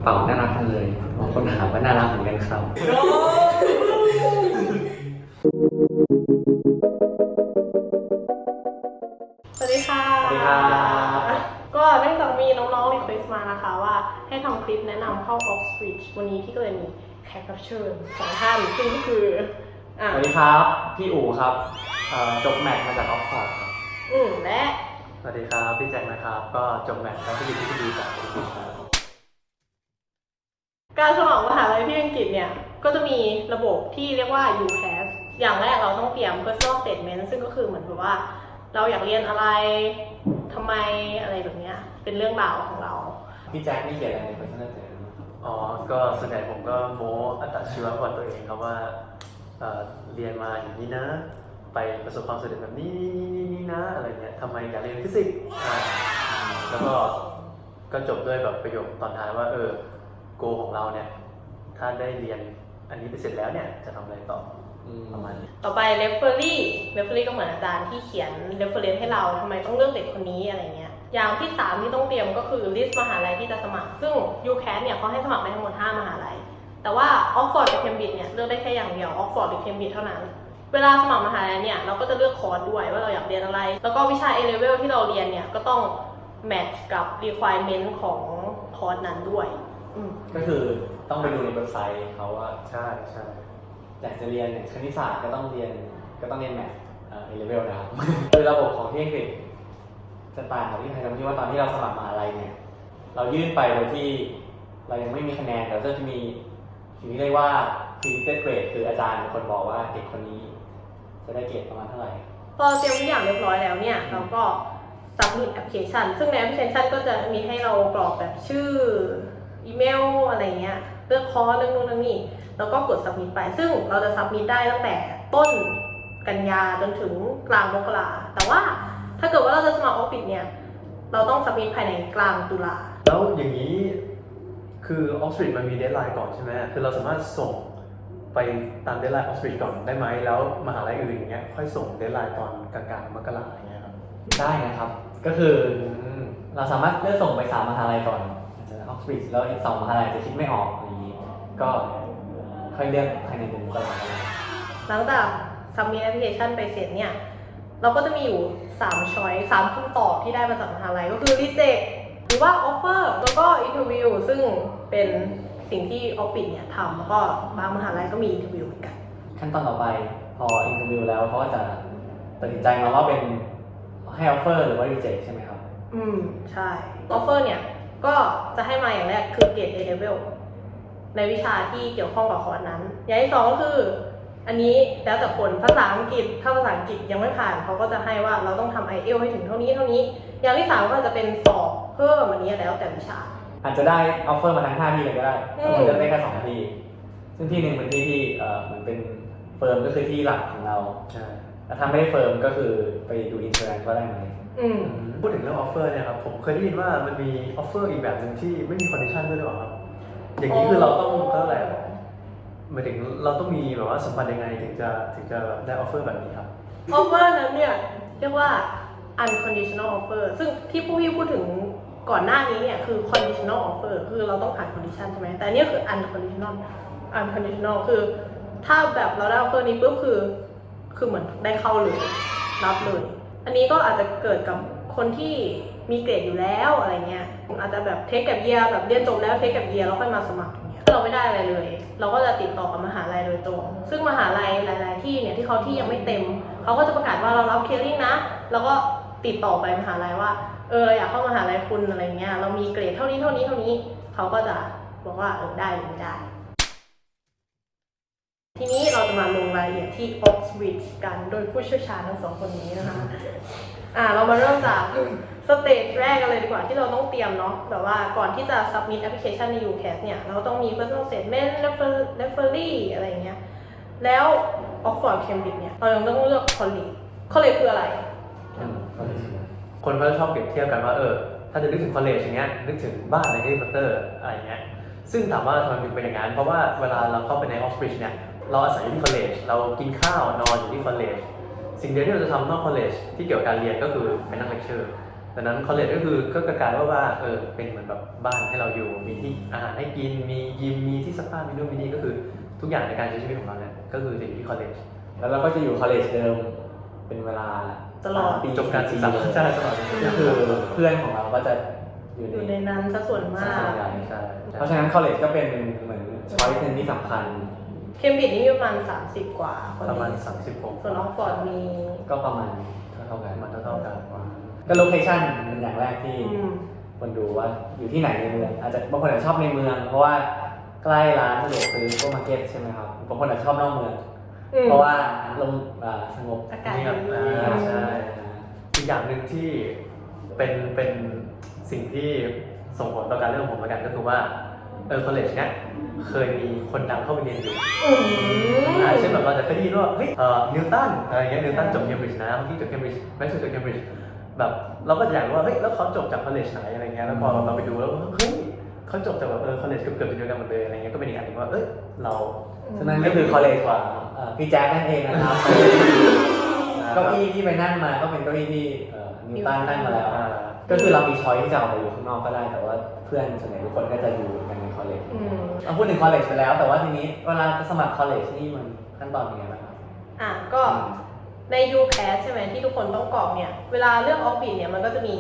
เป่าน่ารักจังเลยบางคนถามว่าน่ารักเหมือนกันครับสวัสดีค่ะสวัสดีครับ ก็เนื่องจากมีน้องๆรีเควสต์มานะคะว่าให้ทำคลิปแนะนำเข้า Oxbridge วันนี้พี่ก็เลยมีแขกรับเชิญ2 ท่านซึ่งก็คือสวัสดีครับพี่อู๋ครับจบแมทมาจากออกฟอร์ดครับและ สวัสดีครับพี่แจ็คนะครับก็จบแมทแล้วที่อยู่ที่ดีจากที่ดีครับ การสมัครมหาลัยที่อังกฤษเนี่ยก็จะมีระบบที่เรียกว่า UCAS อย่างแรกเราต้องเตรียม personal statement ซึ่งก็คือเหมือนแบบว่าเราอยากเรียนอะไรทำไมอะไรแบบนี้เป็นเรื่องราวของเราพี่แจ็คนี่เขียนอะไรใน personal statement อ๋อก็ส่วนใหญ่ผมก็โม้อัตชีวประวัติตัวเองครับว่าเรียนมาอย่างนี้นะไปประสบความสำเร็จแบบนี้นะอะไรเงี้ยทำไมอยากเรียนฟิสิกส์แล้วก็จบด้วยแบบประโยคตอนท้ายว่าโกของเราเนี่ยถ้าได้เรียนอันนี้ไปเสร็จแล้วเนี่ยจะทำอะไรต่อประมาณนี้ต่อไป referee ก็เหมือนอาจารย์ที่เขียน reference ให้เราทำไมต้องเลือกเด็กคนนี้อะไรเงี้ยอย่างที่3ที่ต้องเตรียมก็คือ list มหาลัยที่จะสมัครซึ่ง UCAS เนี่ยเขาให้สมัครได้ทั้งหมด5 มหาลัยแต่ว่า Oxford กับ Cambridge เนี่ยเลือกได้แค่อย่างเดียว Oxford หรือ Cambridge เท่านั้นเวลาสมัครมหาลัยเนี่ยเราก็จะเลือกคอร์สด้วยว่าเราอยากเรียนอะไรแล้วก็วิชา A level ที่เราเรียนเนี่ยก็ต้อง match กับ requirement ของคอร์สนั้นด้วยก็คือต้องไปดูในเว็บไซต์เขาว่าใช่อยากจะเรียนคณิตศาสตร์ก็ต้องเรียนแมทA level นะครับคือระบบของที่อังกฤษจะต่างกับที่ไทยตรงที่ว่าตอนที่เราสมัครมหาลัยเนี่ยเรายื่นไปโดยที่เรายังไม่มีคะแนนแต่ก็จะมีสิ่งที่เรียกว่า predicted grade คืออาจารย์เป็นคนบอกว่าเด็กคนนี้จะได้เกรดประมาณเท่าไหร่พอเตรียมทุกอย่างเรียบร้อยแล้วเนี่ยเราก็ submit application ซึ่งใน application ก็จะมีให้เรากรอกแบบชื่ออีเมลอะไรเงี้ยเลือกคอร์สเรื่องนู้นเรื่องนี้แล้วก็กด submit ไปซึ่งเราจะ submit ได้ตั้งแต่ต้นกันยาจนถึงกลางมกราแต่ว่าถ้าเกิดว่าเราจะสมัคร Oxford เนี่ยเราต้อง submit ภายในกลางตุลาแล้วอย่างนี้คือ Oxford มันมีเดดไลน์ก่อนใช่ไหมคือเราสามารถส่งไปตามเดดไลน์ Oxford ก่อนได้ไหมแล้วมหาลัยอื่นอย่างเงี้ยค่อยส่งเดดไลน์ตอนกลางๆมกราอย่างเงี้ยครับได้นะครับก็คือเราสามารถเลือกส่งไป3 มหาลัยก่อนอาจจะ Oxford แล้วอีก2 มหาลัยจะคิดไม่ออกอย่างนี้ก็ค่อยเลือกภายในเดือนมกราคมหลังจาก submit application ไปเสร็จเนี่ยเราก็จะมีอยู่3 choice 3 คำตอบที่ได้มาจากมหาลัยก็คือ reject หรือว่า offer แล้วก็ interview ซึ่งเป็นสิ่งที่ Oxford เนี่ยทำแล้วก็บางมหาลัยก็มี interview เหมือนกันขั้นตอนต่อไปพอ interview แล้วเขาก็จะตัดสินใจมาว่าเป็นให้ offer หรือว่า reject ใช่ไหมครับใช่ offer เนี่ยก็จะให้มาอย่างแรกคือเกรด A level ในวิชาที่เกี่ยวข้องกับคอร์สนั้นอย่างที่2ก็คืออันนี้แล้วแต่คนภาษาอังกฤษถ้าภาษาอังกฤษยังไม่ผ่านเขาก็จะให้ว่าเราต้องทำ IELTS ให้ถึงเท่านี้อย่างที่3ก็จะเป็นสอบเพิ่มอันนี้แล้วแต่วิชาอาจจะได้ offer มาทั้ง5 ที่เลยก็ได้เราเลือกได้แค่2 ที่ซึ่งที่หนึ่งเป็นที่เหมือนเป็นเฟิร์มก็คือที่หลักของเราใช่แต่ถ้าไม่ได้เฟิร์มก็คือไปดูอินเทอร์เน็ตก็ได้ไหมพูดถึงเรื่อง offer เนี่ยครับผมเคยได้ยินว่ามันมี offer อีกแบบหนึ่งที่ไม่มี condition ด้วยหรือเปล่าครับอย่างนี้คือเราต้องอะไรหมายถึงเราต้องมีแบบว่าสัมพันธ์ยังไงถึงจะได้ offer แบบนี้ครับ offer นั้นเนี่ยเรียกว่า unconditional offer ซึ่งที่พี่พูดถึงก่อนหน้านี้เนี่ยคือ conditional offer คือเราต้องผ่าน condition ใช่ไหมแต่นี่คือ unconditional คือถ้าแบบเราได้ offer นี้ปุ๊บคือเหมือนได้เข้าเลยรับเลยอันนี้ก็อาจจะเกิดกับคนที่มีเกรดอยู่แล้วอะไรเงี้ยอาจจะแบบเทคกับเยียแบบเรียนจบแล้วเทคกับเยียแล้วค่อยมาสมัครอย่างเงี้ยเราไม่ได้อะไรเลยเราก็จะติดต่อกับมหาลัยโดยตรงซึ่งมหาลัยหลายๆที่เนี่ยที่เขาที่ยังไม่เต็มเขาก็จะประกาศว่าเรารับเคลิ่งนะแล้วก็ติดต่อไปมหาลัยว่าอยากเข้ามหาลัยคุณอะไรเงี้ยเรามีเกรดเท่านี้เขาก็จะบอกว่าได้หรือไม่ได้ทีนี้เราจะมาลงรายละเอียดที่ Oxbridge กันโดยผู้เชี่ยวชาญทั้ง2 คนนี้นะคะเรามาเริ่มจากสเตจแรกกันเลยดีกว่าที่เราต้องเตรียมเนาะแบบว่าก่อนที่จะ submit application ใน UCAS เนี่ยเราต้องมี personal statement referee อะไรเงี้ยแล้ว Oxford Cambridge เนี่ยเรายังต้องเลือก college คืออะไรคนเขาจะชอบเปรียบเทียบกันว่าถ้าจะนึกถึง college อย่างเงี้ยนึกถึงบ้านใน Harry Potter อะไรเงี้ยซึ่งถามว่าทำไมถึงเป็นอย่างนั้นเพราะว่าเวลาเราเข้าไปใน Oxbridge เนี่ยเราอาศัยอยู่ที่ college เรากินข้าวนอนอยู่ที่ college สิ่งเดียวที่เราจะทำนอก college ที่เกี่ยวกับการเรียนก็คือไปนั่งเลคเชอร์ ดังนั้นคอลเลจก็คือก็กลายว่าเป็นเหมือนแบบบ้านให้เราอยู่มีที่อาหารให้กินมียิมมีที่ซักผ้ามีนู่นมีนี่ก็คือทุกอย่างในการใช้ชีวิตของเราเนี่ยก็คือจะอยู่ที่คอลเลจ แล้วเราก็จะอยู่คอลเลจเดิมเป็นเวลา ตลอด 3 ปี จบการศึกษา เลย ใช่ตลอด ก็คือเพื่อนของเราก็จะอยู่ อยู่ในนั้นซะส่วนมาก ใช่ เพราะฉะนั้นคอลเลจก็เป็นเหมือนช้อยส์หนึ่งที่สำคัญ เคมบริดจ์นี่มีประมาณ30 กว่าคน ประมาณ เรียน 36 ส่วนออกฟอร์ดมี ก็ประมาณเท่ากัน มันเท่าๆกัน ก็โลเคชั่นเป็นอย่างแรกที่ อืม คนดูว่าอยู่ที่ไหนในเมืองอาจจะบางคนอาจจะชอบในเมือง เพราะว่าใกล้ร้านสะดวกซื้อพวกมาร์เก็ตใช่ไหมครับบางคนอาจจะชอบนอกเมือง เพราะว่าลมสงบ อากาศ เงียบ ดี ใช่อีกอย่างหนึ่งที่เป็นสิ่งที่ส่งผลต่อการเลือกของผมเหมือนกันก็คือว่าคอลเลจเนี้ยเคยมีคนดังเข้าไปเรียนอยู่ อืม เช่นแบบเราจะเคยได้ยินว่าเฮ้ยนิวตันอะไรอย่างเงี้ยนิวตันจบเคมบริดจ์นะเมื่อกี้จบเคมบริดจ์แม็กซ์จบเคมบริดจ์แบบเราก็จะอยากรู้ว่าเฮ้ยแล้วเขาจบจากคอลเลจไหนอะไรเงี้ยแล้วพอเราไปดูแล้วเฮ้ยเขาจบจากแบบคอลเลจเกือบๆเดียวกันหมดเลยอะไรเงี้ยก็เป็นอีกอันหนึงว่าเรา ฉะนั้นก็คือคอลเลจของพี่แจ๊คนั่นเองนะครับ เก้าอี้ที่ไปนั่งมาก็เป็นเก้าอี้ที่นิวตันนั่งมาแล้ว ก็คือเรามีช้อยที่จะออกไปอยู่ข้างนอกก็ได้ แต่ว่าเพื่อนส่วนใหญ่ทุกคนก็จะอยู่กันในคอลเลจ อืม เราพูดถึงคอลเลจไปแล้ว แต่ว่าทีนี้เวลาจะสมัครคอลเลจนี่มันขั้นตอนเป็นไงบ้างครับ ก็ใน UCAS ใช่ไหมที่ทุกคนต้องกรอกเนี่ย เวลาเลือกออฟบิทเนี่ยมันก็จะมี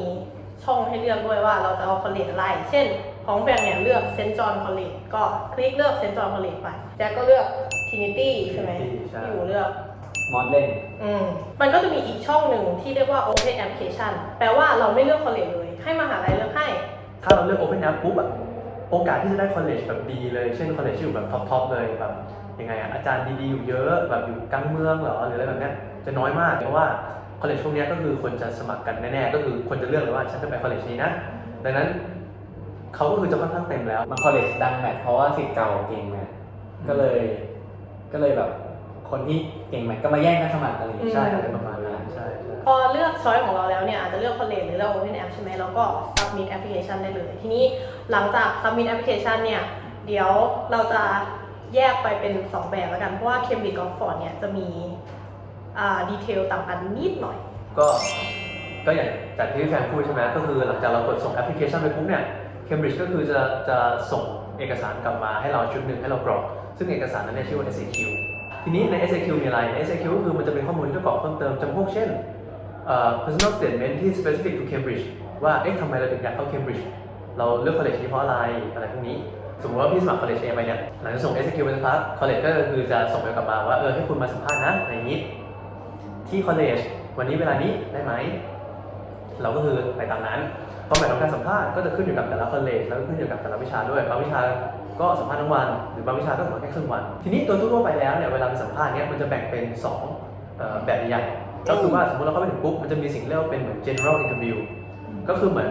ช่องให้เลือกด้วยว่าเราจะเอาคอลเลจอะไร เช่น ของแฟนเนี่ยเลือกเซนต์จอห์นคอลเลจก็คลิกเลือกเซนต์จอห์นคอลเลจไปแจ็คก็เลือก Trinity ใช่ไหม ใช่ ที่อยู่เลือก มอสเล่น มันก็จะมีอีกช่องหนึ่งที่เรียกว่า Open Application แปลว่าเราไม่เลือกคอลเลจเลย ให้มหาลัยเลือกให้ ถ้าเราเลือก Open App ปุ๊บโอกาสที่จะได้คอลเลจแบบดีเลยเช่นคอลเลจที่อยู่แบบท็อปเลยแบบยังไงอาจารย์ดีๆอยู่เยอะแบบอยู่กลางเมืองเหรอหรืออะไรแบบเนี้ยจะน้อยมากเพราะว่าคอลเลจพวกนี้ก็คือคนจะสมัครกันแน่ๆก็คือคนจะเลือกเลยว่าฉันจะไปคอลเลจนี้นะดังนั้นเขาก็คือจะค่อนข้างเต็มแล้ว มาคอลเลจดังแมทเพราะว่าสิทธิ์เก่าเก่งแมทก็เลยแบบคนที่เก่งแมทก็มาแย่งกันสมัครอะไรอย่างเงี้ย ใช่อะไรประมาณนั้นใช่ พอเลือกช้อยของเราแล้วเนี่ยอาจจะเลือกคอลเลจหรือเลือก Open App ใช่ไหมแล้วก็ Submit Application ได้เลย ทีนี้หลังจาก Submit Application เนี่ยเดี๋ยวเราจะแยกไปเป็น 2 แบบแล้วกัน เพราะว่า Cambridge กับ Oxford เนี่ยจะมีดีเทลต่างกันนิดหน่อย ก็อย่างจากที่แฟนพูดใช่ไหมก็คือหลังจากเรากดส่งแอปพลิเคชันไปปุ๊บเนี่ย Cambridge ก็คือจะส่งเอกสารกลับมาให้เราชุดหนึ่งให้เรากรอกซึ่งเอกสารนั้นเนี่ยชื่อว่า SAQ ทีนี้ใน SAQ มีอะไรใน SAQ ก็คือมันจะเป็นข้อมูลที่ต้องกรอกเพิ่มเติมจำพวกเช่นpersonal statement ที่ specific to Cambridge ว่าทำไมเราถึงอยากเข้า Cambridge เราเลือก college นี้เพราะอะไรพวกนี้สมมติว่าพี่สมัคร college A ไปเนี่ยหลังจากส่ง SAQ ไปสักพัก college ก็คือจะส่งไปกลับมาว่าให้คุณมาสัมภาษณ์นะอะไรอย่างนี้ที่ college วันนี้เวลานี้ได้ไหมเราก็คือไปตามนั้นพอหมายของการสัมภาษณ์ก็จะขึ้นอยู่กับแต่ละ college แล้วก็ขึ้นอยู่กับแต่ละวิชาด้วยบางวิชาก็สัมภาษณ์ทั้งวันหรือบางวิชาก็สัมภาษณ์แค่ครึ่งวันทีนี้โดยทั่วไปแล้วเนี่ยเวลาไปสัมภาษณ์เนี่ยมันจะแบ่งเป็น2แบบใหญ่ก็คือว่าสมมติเราเข้าไปถึงปุ๊บมันจะมีสิ่งเรียกว่าเป็นเหมือน general interview ก็คือเหมือน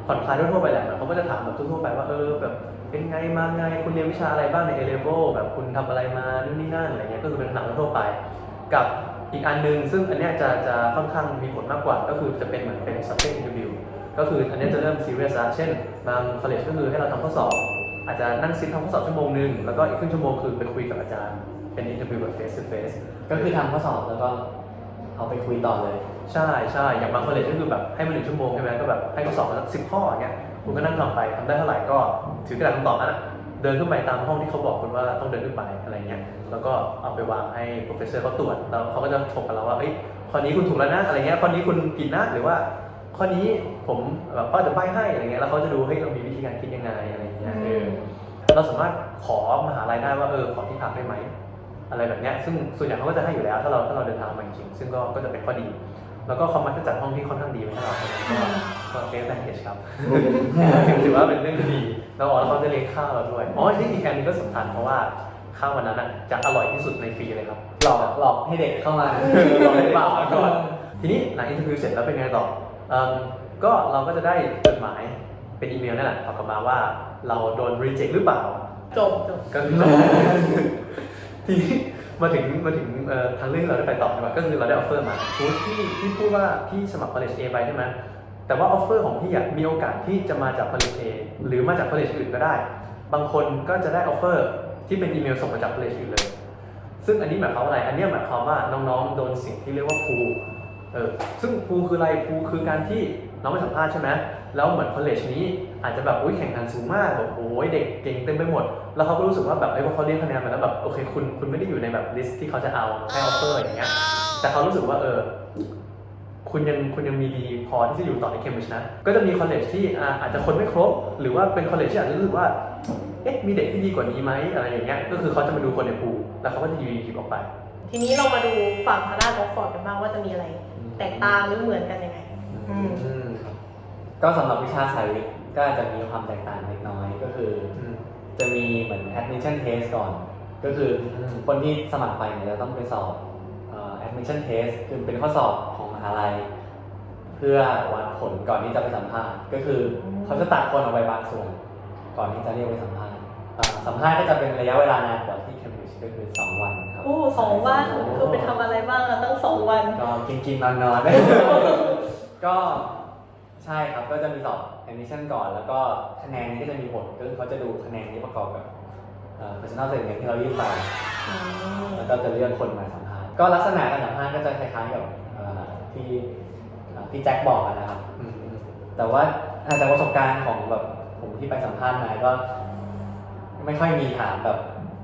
ผ่อนคลายทั่วไปแหละเขาก็จะถามแบบทั่วไปว่าแบบเป็นไงมาไงคุณเรียนวิชาอะไรบ้างใน A level แบบคุณทำอะไรมานู่นนี่นั่นอะไรเงี้ยก็คือเป็นคำถามทั่วไปกับอีกอันนึงซึ่งอันเนี้ยจะค่อนข้างมีผลมากกว่าก็คือจะเป็นเหมือนเป็น subject interview ก็คืออันเนี้ยจะเริ่ม serious ละเช่นบาง college ก็คือให้เราทำข้อสอบอาจจะนั่งซิททำข้อสอบชั่วโมงนึงแล้วก็อีกครึ่งชั่วโมงคือไปคุยกับอาจารย์เป็น interview แบบ face to face ก็คือทำข้อสอบแล้วก็เอาไปคุยต่อเลย ใช่อย่างบางคอลเลจก็คือแบบให้มา1 ชั่วโมงใช่ไหมก็แบบให้เขาสอบมาสัก10 ข้ออย่างเงี้ยคุณก็นั่งทำไปทำได้เท่าไหร่ก็ถือกระดาษคำตอบนั้นเดินขึ้นไปตามห้องที่เขาบอกคุณว่าต้องเดินขึ้นไปอะไรเงี้ยแล้วก็เอาไปวางให้โปรเฟสเซอร์เขาตรวจแล้วเขาก็จะชมกับเราว่าข้อนี้คุณถูกแล้วนะอะไรเงี้ยข้อนี้คุณผิดนะหรือว่าข้อนี้ผมแบบก็จะใบ้ให้อะไรเงี้ยแล้วเขาจะดูเรามีวิธีการคิดยังไงอะไรเงี้ยเราสามารถขอมหาลัยได้ว่าขอที่พักได้ไหมอะไรแบบเนี้ยซึ่งส่วนใหญ่เขาก็จะให้อยู่แล้วถ้าเราเดินทางมาจริงๆซึ่งก็จะเป็นข้อดีแล้วก็เขามักจะจัดห้องที่ค่อนข้างดีไว้ให้เราก็เทสแพนเทจครับ ถือว่าเป็นเรื่องที่ดีแล้วเขาจะเลี้ยงข้าวเราด้วยที่อีกอันนึงก็สำคัญเพราะว่าข้าววันนั้นจะอร่อยที่สุดในปีเลยครับ หลอกให้เด็กเข้ามาหลอกให้เด็กเข้ามาก่อน ทีนี้หลังอินเทอร์วิวเสร็จแล้วเป็นไงต่อก็เราก็จะได้จดหมายเป็นอีเมลนั่นแหละตอบกลับมาว่าเราโดนรีเจ็คหรือเปล่า จบ ก็คือทีนี้มาถึงทางเรื่องเราได้ไปต่อดีกว่าก็คือเราได้ออฟเฟอร์มาสมมติที่พูดว่าพี่สมัคร college A ไปใช่ไหมแต่ว่าออฟเฟอร์ของพี่มีโอกาสที่จะมาจาก college A หรือมาจาก college อื่นก็ได้บางคนก็จะได้ออฟเฟอร์ที่เป็นอีเมลส่งมาจาก college อื่นเลยซึ่งอันนี้หมายความว่าอะไรอันนี้หมายความว่าน้องๆโดนสิ่งที่เรียกว่าพูซึ่งพูคืออะไรพูคือการที่ น้องไปสัมภาษณ์ใช่ไหมแล้วเหมือนคอลเลจนี้อาจจะแบบแข่งขันสูงมากแบบโอ้ยเด็กเก่งเต็มไปหมดแล้วเขาก็รู้สึกว่าแบบพอเขาเรียกคะแนนมาแล้วแบบโอเคคุณไม่ได้อยู่ในแบบลิสต์ที่เขาจะเอาให้ออฟเฟอร์อย่างเงี้ยแต่เขารู้สึกว่าคุณยังมีดีพอที่จะอยู่ต่อในเคมบริดจ์นะก็จะมีคอลเลจที่อาจจะคนไม่ครบหรือว่าเป็นคอลเลจที่อาจจะรู้สึกว่ามีเด็กที่ดีกว่านี้ไหมอะไรอย่างเงี้ยก็คือเขาจะมาดูคนในพูลแล้วเขาก็จะหยิบออกไปทีนี้เรามาดูฝั่งทางด้านออกฟอร์ดกันบ้างว่าจะมีอะไรแตกต่างหรือเหมือนกันยังไงก็สำหรับวิชาสายวิทย์ก็จะมีความแตกต่างเล็กน้อยก็คือจะมีเหมือน admission test ก่อน ก็คือคนที่สมัครไปเนี่ยจะต้องไปสอบadmission test คือเป็นข้อสอบของมหาลัยเพื่อวัดผลก่อนที่จะไปสัมภาษณ์ก็คือเขาจะตัดคนออกไปบางส่วนก่อนที่จะเรียกไปสัมภาษณ์สัมภาษณ์ก็จะเป็นระยะเวลานานกว่าที่เคมบริดจ์ก็คือ2 วันครับ2 วันคือไปทำอะไรบ้างอะตั้ง2 วันก็กินนอนก็ใช่ครับก็จะมีสอบ admission ก่อนแล้วก็คะแนนนี้ก็จะมีผลก็คือเขาจะดูคะแนนนี้ประกอบกับpersonal statement ที่เรายื่นไปแล้วก็จะเลือกคนมาสัมภาษณ์ก็ลักษณะการสัมภาษณ์ก็จะคล้ายๆกับที่พี่แจ็คบอกนะครับแต่ว่าจากประสบการณ์ของแบบผมที่ไปสัมภาษณ์มาก็ไม่ค่อยมีถามแบบ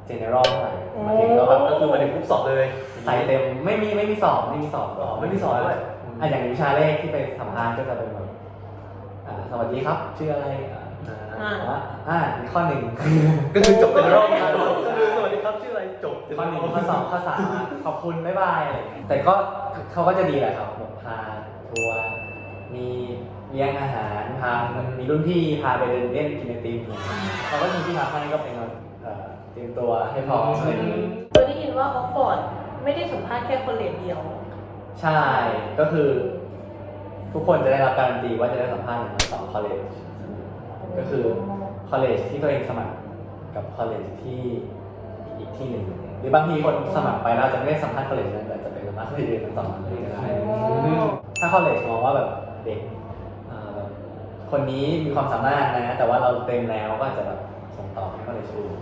general เท่าไหร่มาถึงก็แบบก็คือมาถึงปุ๊บสอบเลยใส่เต็มไม่มีสอบไม่มีสอบด้วยอย่างวิชาเลขที่ไปสัมภาษณ์ก็จะเป็นแบบสวัสดีครับชื่ออะไรข้อ 1ก็คือจบเป็นรอบงานก็คือสวัสดีครับชื่ออะไรจบข้อ 1ข้อ 2ข้อ 3ขอบคุณบ๊ายบายแต่ก็เขาก็จะดีแหละครับแบบพาทัวร์มีเลี้ยงอาหารพามีรุ่นพี่พาไปเดินเล่นกินไอติมเขาก็มีที่พักให้ก็เป็นเตรียมตัวให้พร้อมอะไรอย่างนี้เคยได้ยินว่าออกฟอร์ดไม่ได้สัมภาษณ์แค่คอลเลจเดียวใช่ก็คือทุกคนจะได้รับการันตีว่าจะได้สัมภาษณ์ถึง2 คอลเลจก็คือคอลเลจที่ตัวเองสมัครกับคอลเลจที่อีกที่หนึ่งหรือบางทีคนสมัครไปแล้วจะไม่ได้สัมภาษณ์คอลเลจนั้นแต่จะเป็นสัมภาษณ์คอลเลจทั้ง2 อันเลยก็ได้ถ้าคอลเลจมองว่าแบบเด็กคนนี้มีความสามารถนะแต่ว่าเราเต็มแล้วก็จะแบบส่งต่อให้คอลเลจอื่น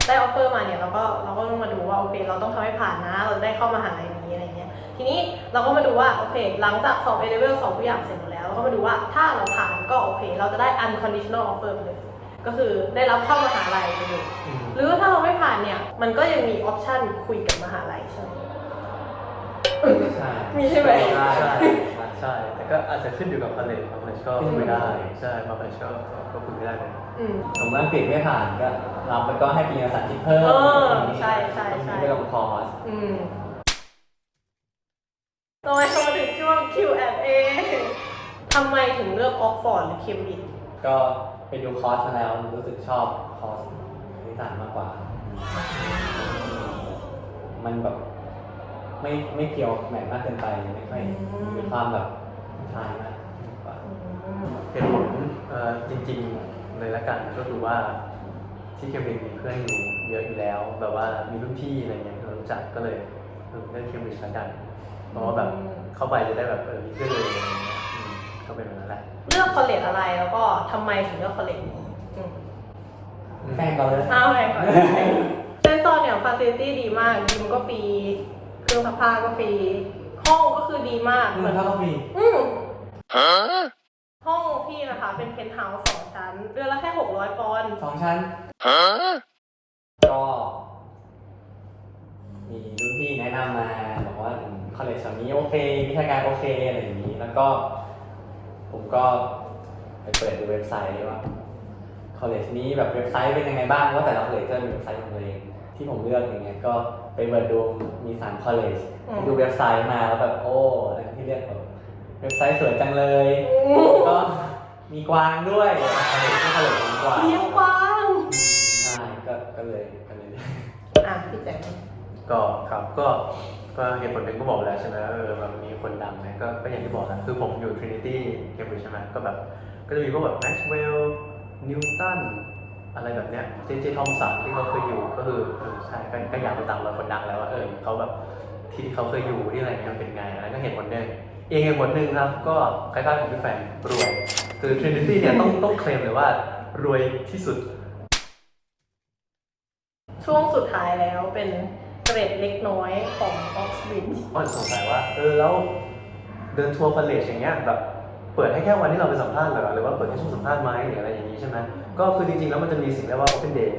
ได้ออฟเฟอร์มาเนี่ยเราก็ต้องมาดูว่าโอเคเราต้องทำให้ผ่านนะเราได้เข้ามหาลัยนี้อะไรเงี้ยทีนี้เราก็มาดูว่าโอเคหลังจากสอบ A level 2ทุกอย่างเสร็จหมดแล้วเราก็มาดูว่าถ้าเราผ่านก็โอเคเราจะได้ unconditional offer ไปเลยก็คือได้รับเข้ามหาลัยไปเลยหรือถ้าเราไม่ผ่านเนี่ยมันก็ยังมีออปชั่นคุยกับมหาลัยใช่ไหมมีใช่ไหมใช่แต่ก็อาจจะขึ้นอยู่กับคอลเลจก็คุยได้ใช่บางคอลเลจก็คุยไม่ได้เลยสมมติอังกฤษไม่ผ่านก็รับแล้วก็ให้ปีภาษาที่เพิ่มใช่ไม่ลงคอร์สต่อไปมาถึงช่วง Q&A ทำไมถึงเลือกออกฟอร์ดหรือเคมบริดจ์ก็ไปดูคอร์สมาแล้วรู้สึกชอบคอร์สวิชามากกว่ามันแบบไม่เพียวแหมมากเกินไปไม่ค่อยมีความแบบทายมากกว่าเหตุผลจริงๆเลยละกันก็คือว่าที่เคมบริดจ์มีเพื่อนอยู่เยอะอยู่แล้วแบบว่ามีรุ่นพี่อะไรเงี้ยที่เรารู้จักก็เลยเลือกเคมบริดจ์ละกันเพราะว่าแบบเข้าไปจะได้แบบมีเพื่อนเลยอะไรเงี้ยก็เป็นแบบนั้นแหละเลือกคอลเลจอะไรแล้วก็ทำไมถึงเลือกคอลเลจนี้แฟนก่อนเลยแฟนก่อนเซนตอนเนี่ยฟาซิลิตี้ดีมากยิมก็ฟรีเครื่องซักผ้าก็ฟรีห้องก็คือดีมากเหมือนห้องฟรีห้องพี่นะคะเป็นเพนท์เฮาส์2 ชั้นเดือนละแค่600 ปอนด์2 ชั้นก็มีรุ่นพี่แนะนำมาบอกว่าคอลเลจแบบนี้โอเควิชาการโอเคอะไรอย่างนี้แล้วก็ผมก็ไปเปิดดูเว็บไซต์ว่าคอลเลจนี้แบบเว็บไซต์เป็นยังไงบ้างว่าแต่ละคอลเลจจะมีเว็บไซต์ของตัวเองที่ผมเลือกอย่างเงี้ยก็ไปเปิดดูมี3 คอลเลจดูเว็บไซต์มาแล้วแบบโอ้อะไรที่เลือกแบบเว็บไซต์สวยจังเลยก็มีกวางด้วยคอลเลจที่คอลเลจมีกวางเลี้ยงกวางใช่ก็เลยพี่แจ๊คก็ครับก็เหตุผลหนึ่งก็บอกแล้วใช่ไหมมันมีคนดังไหมก็อย่างที่บอกนะคือผมอยู่ Trinity Cambridge ใช่ไหมก็แบบก็จะมีพวกแบบ Maxwell Newton อะไรแบบเนี้ยเจทอมสันที่เขาเคยอยู่ก็คือใช่ก็อยากไปตามรอยคนดังแล้วว่าเขาแบบที่เขาเคยอยู่ที่อะไรเงี้ยเป็นไงอะไรก็เหตุผลหนึ่งเหตุผลหนึ่งครับก็ใกล้ๆของพี่แฟนรวยคือ Trinity เนี่ยต้องเคลมเลยว่ารวยที่สุดช่วงสุดท้ายแล้วเป็นเกร็ดเล็กน้อยของ Oxbridge ก็สงสัยว่าแล้ว เดินทัวร์คอลเลจอย่างเงี้ยแบบเปิดให้แค่วันที่เราไปสัมภาษณ์หรือว่าเปิดแค่ช่วงสัมภาษณ์ไหมหรืออะไรอย่างนี้ใช่ไหมก็คือจริงๆแล้วมันจะมีสิ่งเรียกว่า Open Day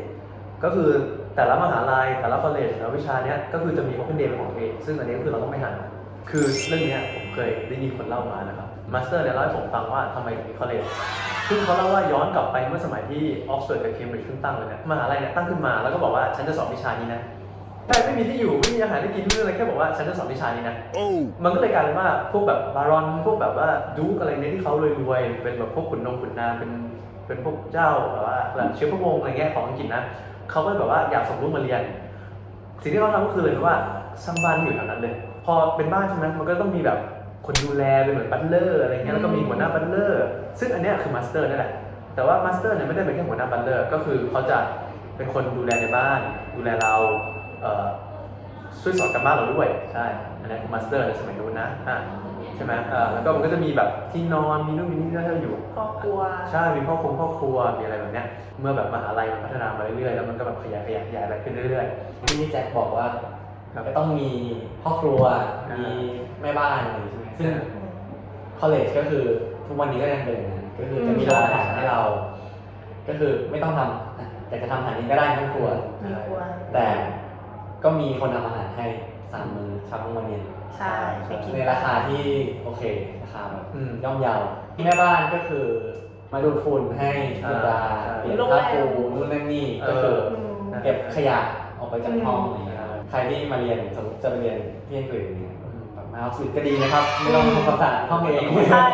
ก็คือแต่ละมหาลัยแต่ละคอลเลจแต่ละวิชาเนี้ยก็คือจะมี Open Day เป็นของตัวเองซึ่งอันนี้ก็คือเราต้องไปหาคือเรื่องเนี้ยผมเคยได้ยินคนเล่ามานะครับมาสเตอร์เนี่ยเล่าให้ผมฟังว่าทำไมถึงมีคอลเลจซึ่งเขาเล่าว่าย้อนกลับไปเมื่อสมัยที่ออกซฟอร์ดกับเคมบริดจ์ขึ้นตั้งเลยเนี่ยมหาลัยเนี่ยตั้งขึ้นมาแล้วก็บอกว่าฉันจะสอนวิชานี้นะใช่ไม่มีที่อยู่ไม่มีอาหารได้กินไม่มีอะไรแค่บอกว่าฉันจะสอนวิชานี้นะมันก็เลยกลายเป็นว่าพวกแบบบารอนพวกแบบว่าดูกอะไรเนี่ยที่เขารวยๆเป็นแบบพวกขุนนางเป็นพวกเจ้าแบบว่าเชื้อพระวงศ์อะไรเงี้ยของอังกฤษนะเขาก็แบบว่าอยากส่งลูกมาเรียนสิ่งที่เขาทำก็คือเลยว่าสร้างบ้านที่อยู่แถวนั้นเลยพอเป็นบ้านใช่ไหมมันก็ต้องมีแบบคนดูแลเป็นเหมือนบัตเลอร์อะไรเงี้ยแล้วก็มีหัวหน้าบัตเลอร์ซึ่งอันเนี้ยคือมาสเตอร์นั่นแหละแต่ว่ามาสเตอร์เนี่ยไม่ได้เป็นแค่หัวหน้าบัตเลอร์ก็คือเขาจะเป็นคนดูแลในบ้านดูแลเราช่วยสอนการบ้านเราด้วยใช่อันนี้คือมาสเตอร์ในสมัยนู้นนะใช่ไหมแล้วก็มันก็จะมีแบบที่นอนมีนู่นมีนี่ให้เราอยู่ครอบครัวใช่มีครอบครัวมีอะไรแบบเนี้ยเมื่อแบบมหาลัยมันพัฒนามาเรื่อยๆแล้วมันก็แบบขยายไปขึ้นเรื่อยที่นี่แจ็คบอกว่าก็ต้องมีพ่อครัวมีแม่บ้านอะไรใช่ไหมซึ่งคอลเลจก็คือทุกวันนี้ก็ยังเป็นอย่างนั้นก็คือจะมีร้านอาหารให้เรา ก็คือไม่ต้องทำแต่จะทำอาหารเองก็ได้ทั้งครัวแต่ก็มีคนทำอาหารให้3 มื้อเช้ากลางวันเย็นใช่ในราคาที่โอเคราคาแบบย่อมเยาแม่บ้านก็คือมาดูดฝุ่นให้คุณตาเปลี่ยนผ้าปูนู่นนั่นนี่ก็คือเก็บขยะออกไปจากห้องอะไรอย่างเงี้ยใครที่มาเรียนสมมติจะไปเรียนที่อังกฤษเนี่ยมาเอาสุดก็ดีนะครับไม่ต้องทำความสะอาดห้องเองใช่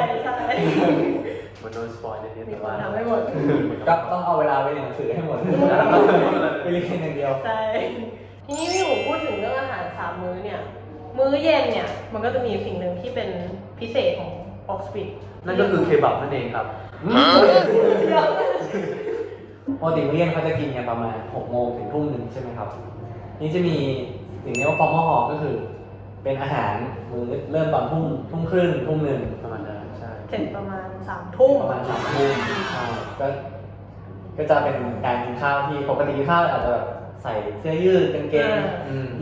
มันโดนสปอยล์นิดนึงว่าทำไม่หมดก็ต้องเอาเวลาไปเรียนหนังสือให้หมดไปเรียนอย่างเดียวใช่ทีนี้พี่หมูพูดถึงเรื่องอาหาร3 มื้อเนี่ยมื้อเย็นเนี่ยมันก็จะมีสิ่งหนึ่งที่เป็นพิเศษของออกซฟอร์ดนั่นก็คือเคบับนั่นเองครับปกติมื้อเย็นเขาจะกินกันประมาณ6 โมงถึงทุ่ม 1ใช่ไหมครับนี่จะมีสิ่งที่เรียกว่า formal hall ก็คือเป็นอาหารมื้อเริ่มตอนทุ่มครึ่งทุ่ม 1ประมาณนั้นใช่เสร็จประมาณ3 ทุ่มประมาณ3 ทุ่มใช่ก็จะเป็นการกินข้าวที่ปกติกินข้าวอาจจะใส่เสื้อยืดกางเกง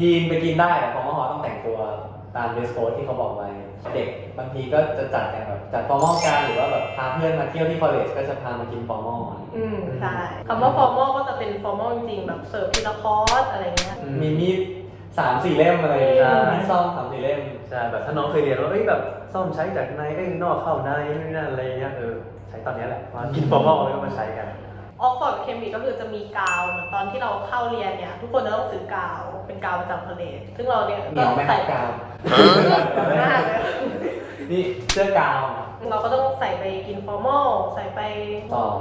ยีนไปกินได้แต่formal hallต้องแต่งตัวตามเดรสโค้ดที่เขาบอกไว้เด็กบางทีก็จะจัดกันแบบจัด formal กันหรือว่าแบบพาเพื่อนมาเที่ยวที่คอลเลจก็จะพามากิน formal ใช่คำว่า formal ก็จะเป็น formal จริงๆแบบเสิร์ฟทีละคอร์สอะไรเงี้ยมีมีด3-4 เล่มอะไรมีดซ่อม3-4 เล่มใช่แบบถ้าน้องเคยเรียนว่าแบบซ่อมใช้จากในนอกเข้าในนั่นอะไรเงี้ยใช้ตอนนี้แหละมากิน formal แล้วก็มาใช้กันออกฟอร์ดเคมบริดจ์ก็คือจะมีกาวเหมือนตอนที่เราเข้าเรียนเนี่ยทุกคนจะต้องซื้อกาวเป็นกาวประจำคอลเลจซึ่งเราเนี่ยก็ใส่กาวนี่เสื้อกาวเราก็ต้องใส่ไปกินฟอร์มอลใส่ไปสอบ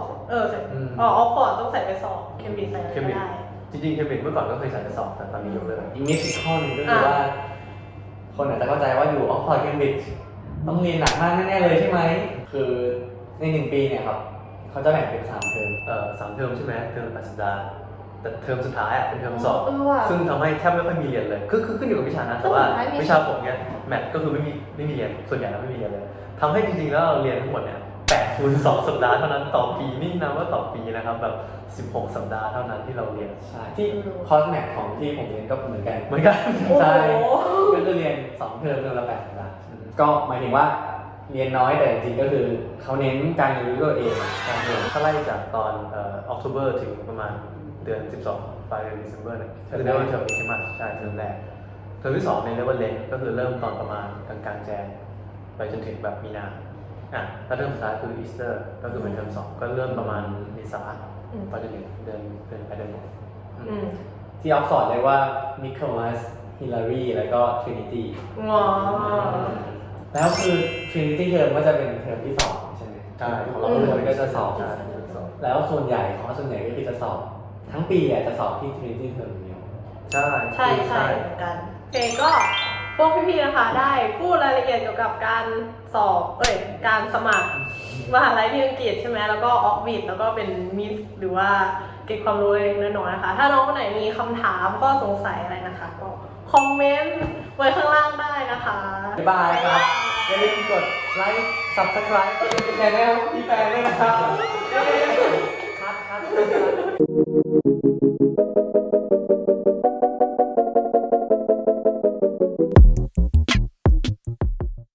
ใส่ออกฟอร์ดต้องใส่ไปสอบเคมบริดจ์ใส่ไม่ได้จริงๆเคมบริดจ์เมื่อก่อนก็เคยใส่ไปสอบแต่ตอนนี้ยกเลิกอีกนิดอีกข้อนึงก็คือว่าคนอาจจะเข้าใจว่าอยู่ออกฟอร์ดเคมบริดจ์ต้องเรียนหนักมากแน่ๆเลยใช่ไหมคือใน1 ปีเนี่ยครับเขาจะแบ่งเป็น3 เทอม3 เทอมใช่ไหมเทอมละ8 สัปดาห์แต่เทอมสุดท้ายเป็นเทอมสอบซึ่งทำให้แทบไม่ค่อยมีเรียนเลยคือขึ้นอยู่กับวิชานะแต่ว่าวิชาผมเนี่ยแมทก็คือไม่มีเรียนส่วนใหญ่แล้วไม่มีเรียนเลยทำให้จริงๆแล้วเราเรียนทั้งหมดเนี่ย8 คูณ 2 สัปดาห์เท่านั้นต่อปีนี่นะว่าต่อปีนะครับแบบ16 สัปดาห์เท่านั้นที่เราเรียนใช่ที่คอร์สแมทของที่ผมเรียนก็เหมือนกันใช่ก็จะเรียน2 เทอมละ8 สัปดาห์ก็หมายถึงว่าเรียนน้อยแต่จริงๆก็คือเขาเน้นการเรียนรู้ตัวเองถ้าไล่จากตอนOctober ถึงประมาณเดือน12 ปลายเดือน December เนี่ยคือเรียกว่าเทอมคริสต์มาสใช่เทอมแรกเทอมที่2เนี่ยเรียกว่าเล็กก็คือเริ่มตอนประมาณกลางแจนไปจนถึงแบบมีนาแล้วเทอมสุดท้ายคืออีสเตอร์ก็คือเป็นเทอม2ก็เริ่มประมาณเมษาไปจนถึงเดือนไปเดือนที่ออกฟอร์ดเรียกว่ามิคเคิลมัสฮิลลารีแล้วก็ทรินิตี้แล้วคือ Trinity เทอมก็จะเป็นเทอมที่2ใช่ไหมใช่ของเราทุกคนก็จะสอบแล้วส่วนใหญ่ก็คือจะสอบทั้งปีจะสอบที่ Trinity เทอมเดียวใช่เหมือนกันก็พวกพี่ๆนะคะได้พูดรายละเอียดเกี่ยวกับการสอบการสมัครมหาลัยที่อังกฤษใช่ไหมแล้วก็ออกบิดแล้วก็เป็นมิสหรือว่าเก็บความรู้เล็กน้อยนะคะถ้าน้องคนไหนมีคำถามก็สงสัยอะไรนะคะก็คอมเมนต์ไว้ข้างล่างได้นะคะบ๊ายบายครับอย่าลืมกดไลค์ Subscribe แชร์แนลพี่แฟนด้วยนะครับ